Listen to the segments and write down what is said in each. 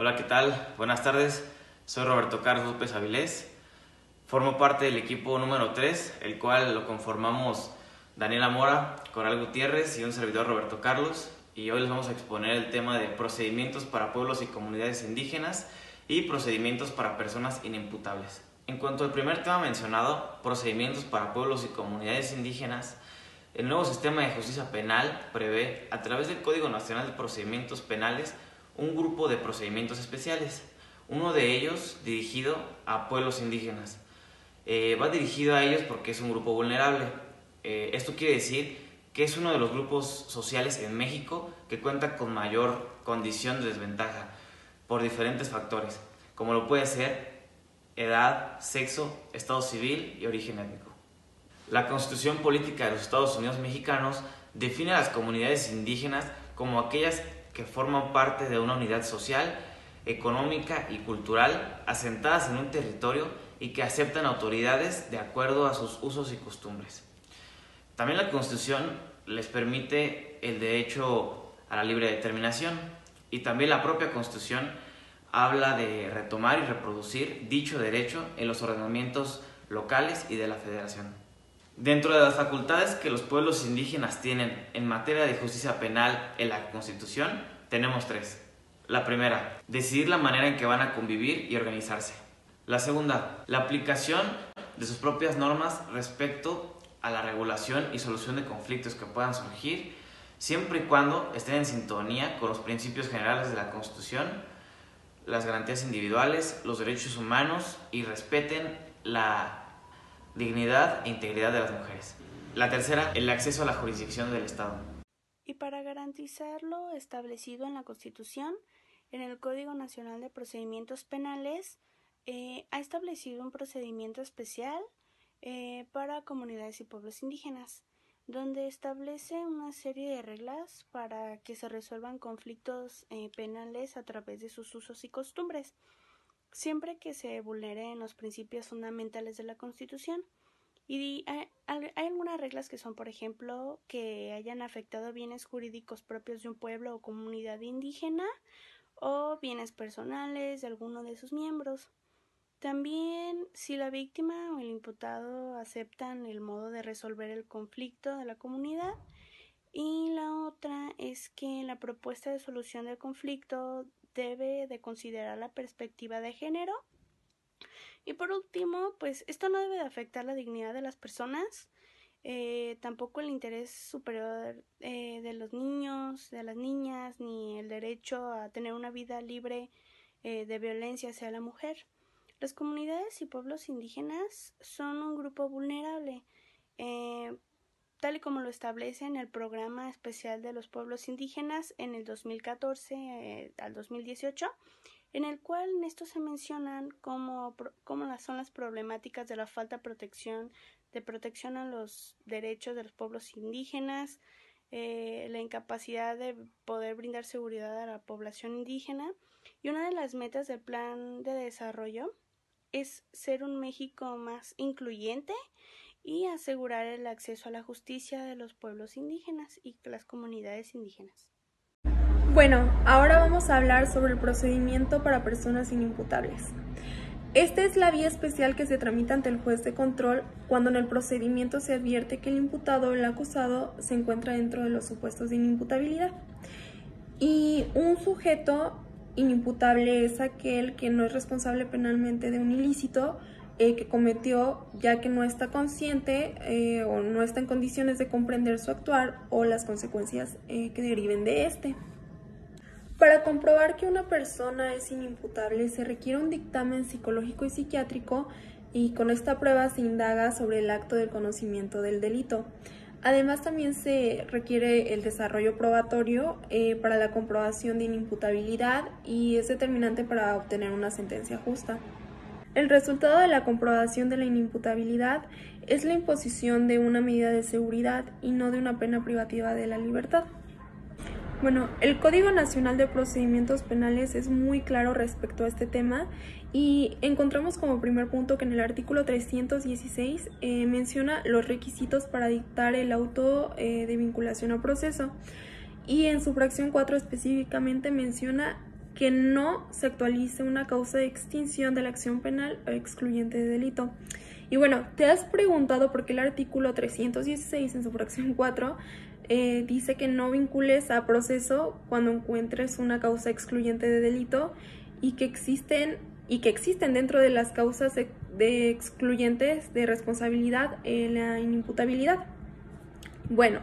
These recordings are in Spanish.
Hola, ¿qué tal? Buenas tardes. Soy Roberto Carlos López Avilés. Formo parte del equipo número 3, el cual lo conformamos Daniela Mora, Coral Gutiérrez y un servidor Roberto Carlos. Y hoy les vamos a exponer el tema de procedimientos para pueblos y comunidades indígenas y procedimientos para personas inimputables. En cuanto al primer tema mencionado, procedimientos para pueblos y comunidades indígenas, el nuevo sistema de justicia penal prevé, a través del Código Nacional de Procedimientos Penales, un grupo de procedimientos especiales, uno de ellos dirigido a pueblos indígenas. Va dirigido a ellos porque es un grupo vulnerable. Esto quiere decir que es uno de los grupos sociales en México que cuenta con mayor condición de desventaja por diferentes factores, como lo puede ser edad, sexo, estado civil y origen étnico. La Constitución Política de los Estados Unidos Mexicanos define a las comunidades indígenas como aquellas que forman parte de una unidad social, económica y cultural asentadas en un territorio y que aceptan autoridades de acuerdo a sus usos y costumbres. También la Constitución les permite el derecho a la libre determinación, y también la propia Constitución habla de retomar y reproducir dicho derecho en los ordenamientos locales y de la Federación. Dentro de las facultades que los pueblos indígenas tienen en materia de justicia penal en la Constitución, tenemos 3. La primera, decidir la manera en que van a convivir y organizarse. La segunda, la aplicación de sus propias normas respecto a la regulación y solución de conflictos que puedan surgir, siempre y cuando estén en sintonía con los principios generales de la Constitución, las garantías individuales, los derechos humanos y respeten la dignidad e integridad de las mujeres. La tercera, el acceso a la jurisdicción del Estado. Y para garantizar lo establecido en la Constitución, en el Código Nacional de Procedimientos Penales ha establecido un procedimiento especial para comunidades y pueblos indígenas, donde establece una serie de reglas para que se resuelvan conflictos penales a través de sus usos y costumbres, siempre que se vulneren los principios fundamentales de la Constitución. Y hay algunas reglas que son, por ejemplo, que hayan afectado bienes jurídicos propios de un pueblo o comunidad indígena o bienes personales de alguno de sus miembros. También, si la víctima o el imputado aceptan el modo de resolver el conflicto de la comunidad. Y la otra es que la propuesta de solución del conflicto debe de considerar la perspectiva de género. Y por último, pues esto no debe de afectar la dignidad de las personas, tampoco el interés superior de los niños, de las niñas, ni el derecho a tener una vida libre de violencia hacia la mujer. Las comunidades y pueblos indígenas son un grupo vulnerable, tal y como lo establece en el Programa Especial de los Pueblos Indígenas en el 2014 al 2018, en el cual en esto se mencionan cómo son las problemáticas de la falta de protección a los derechos de los pueblos indígenas, la incapacidad de poder brindar seguridad a la población indígena, y una de las metas del plan de desarrollo es ser un México más incluyente y asegurar el acceso a la justicia de los pueblos indígenas y las comunidades indígenas. Bueno, ahora vamos a hablar sobre el procedimiento para personas inimputables. Esta es la vía especial que se tramita ante el juez de control cuando en el procedimiento se advierte que el imputado o el acusado se encuentra dentro de los supuestos de inimputabilidad. Y un sujeto inimputable es aquel que no es responsable penalmente de un ilícito que cometió, ya que no está consciente o no está en condiciones de comprender su actuar o las consecuencias que deriven de este. Para comprobar que una persona es inimputable se requiere un dictamen psicológico y psiquiátrico, y con esta prueba se indaga sobre el acto del conocimiento del delito. Además, también se requiere el desarrollo probatorio para la comprobación de inimputabilidad, y es determinante para obtener una sentencia justa. El resultado de la comprobación de la inimputabilidad es la imposición de una medida de seguridad y no de una pena privativa de la libertad. Bueno, el Código Nacional de Procedimientos Penales es muy claro respecto a este tema, y encontramos como primer punto que en el artículo 316 menciona los requisitos para dictar el auto de vinculación a proceso, y en su fracción 4 específicamente menciona que no se actualice una causa de extinción de la acción penal o excluyente de delito. Y bueno, te has preguntado por qué el artículo 316 en su fracción 4 dice que no vincules a proceso cuando encuentres una causa excluyente de delito y que existen dentro de las causas de excluyentes de responsabilidad la inimputabilidad. Bueno,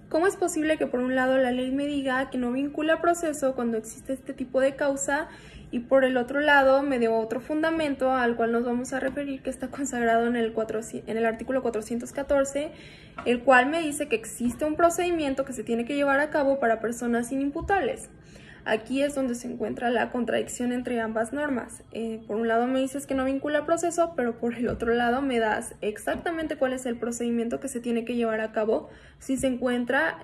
¿cómo es posible que por un lado la ley me diga que no vincula a proceso cuando existe este tipo de causa y por el otro lado me dé otro fundamento al cual nos vamos a referir que está consagrado en el artículo 414, el cual me dice que existe un procedimiento que se tiene que llevar a cabo para personas inimputables? Aquí es donde se encuentra la contradicción entre ambas normas. Por un lado me dices que no vincula a proceso, pero por el otro lado me das exactamente cuál es el procedimiento que se tiene que llevar a cabo si se encuentra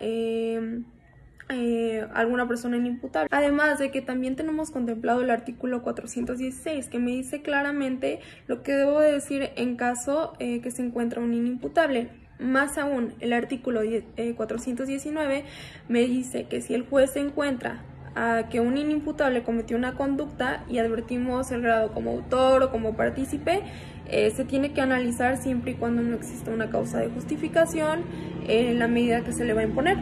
alguna persona inimputable. Además de que también tenemos contemplado el artículo 416 que me dice claramente lo que debo de decir en caso que se encuentra un inimputable. Más aún, el artículo 419 me dice que si el juez se encuentra que un inimputable cometió una conducta y advertimos el grado como autor o como partícipe, se tiene que analizar siempre y cuando no exista una causa de justificación en la medida que se le va a imponer.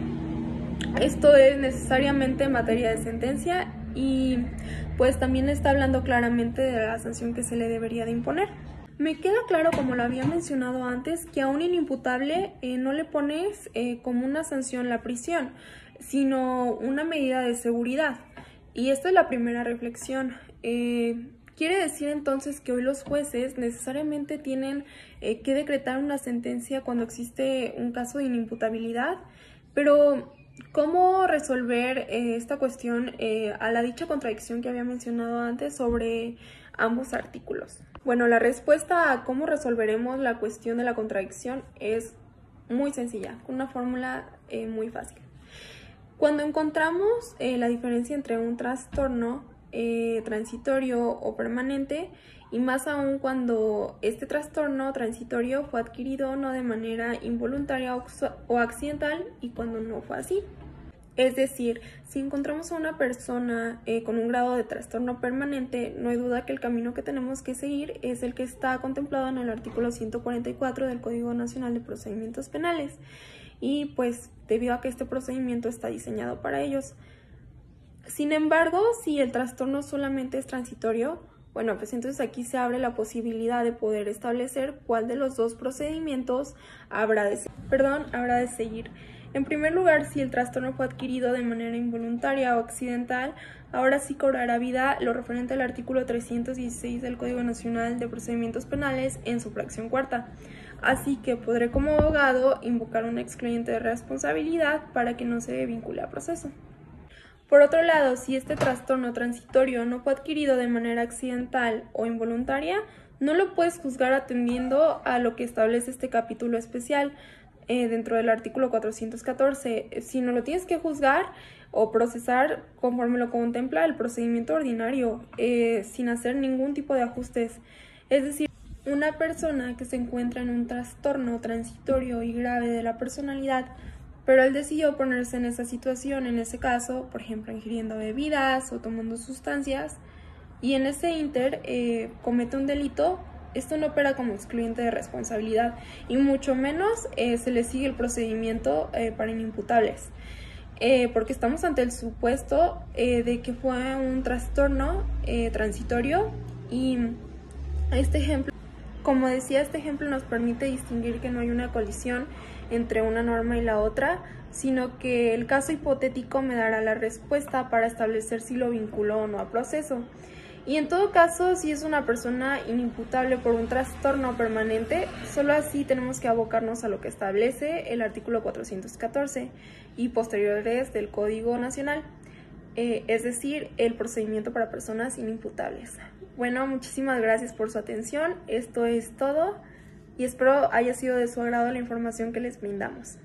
Esto es necesariamente materia de sentencia y pues también está hablando claramente de la sanción que se le debería de imponer. Me queda claro, como lo había mencionado antes, que a un inimputable no le pones como una sanción la prisión, sino una medida de seguridad. Y esta es la primera reflexión. Quiere decir entonces que hoy los jueces necesariamente tienen que decretar una sentencia cuando existe un caso de inimputabilidad, pero ¿cómo resolver esta cuestión a la dicha contradicción que había mencionado antes sobre ambos artículos? Bueno, la respuesta a cómo resolveremos la cuestión de la contradicción es muy sencilla, con una fórmula muy fácil. Cuando encontramos la diferencia entre un trastorno transitorio o permanente, y más aún cuando este trastorno transitorio fue adquirido no de manera involuntaria o accidental y cuando no fue así. Es decir, si encontramos a una persona con un grado de trastorno permanente, no hay duda que el camino que tenemos que seguir es el que está contemplado en el artículo 144 del Código Nacional de Procedimientos Penales. Y pues debido a que este procedimiento está diseñado para ellos. Sin embargo, si el trastorno solamente es transitorio, bueno, pues entonces aquí se abre la posibilidad de poder establecer cuál de los dos procedimientos habrá de seguir. En primer lugar, si el trastorno fue adquirido de manera involuntaria o accidental, ahora sí cobrará vida lo referente al artículo 316 del Código Nacional de Procedimientos Penales en su fracción cuarta. Así que podré como abogado invocar un excluyente de responsabilidad para que no se vincule a proceso. Por otro lado, si este trastorno transitorio no fue adquirido de manera accidental o involuntaria, no lo puedes juzgar atendiendo a lo que establece este capítulo especial dentro del artículo 414, sino lo tienes que juzgar o procesar conforme lo contempla el procedimiento ordinario, sin hacer ningún tipo de ajustes. Es decir, una persona que se encuentra en un trastorno transitorio y grave de la personalidad, pero él decidió ponerse en esa situación, en ese caso, por ejemplo, ingiriendo bebidas o tomando sustancias, y en ese ínter comete un delito, esto no opera como excluyente de responsabilidad, y mucho menos se le sigue el procedimiento para inimputables, porque estamos ante el supuesto de que fue un trastorno transitorio, y este ejemplo, como decía, este ejemplo nos permite distinguir que no hay una colisión entre una norma y la otra, sino que el caso hipotético me dará la respuesta para establecer si lo vinculó o no a proceso. Y en todo caso, si es una persona inimputable por un trastorno permanente, solo así tenemos que abocarnos a lo que establece el artículo 414 y posteriores del Código Nacional, es decir, el procedimiento para personas inimputables. Bueno, muchísimas gracias por su atención. Esto es todo y espero haya sido de su agrado la información que les brindamos.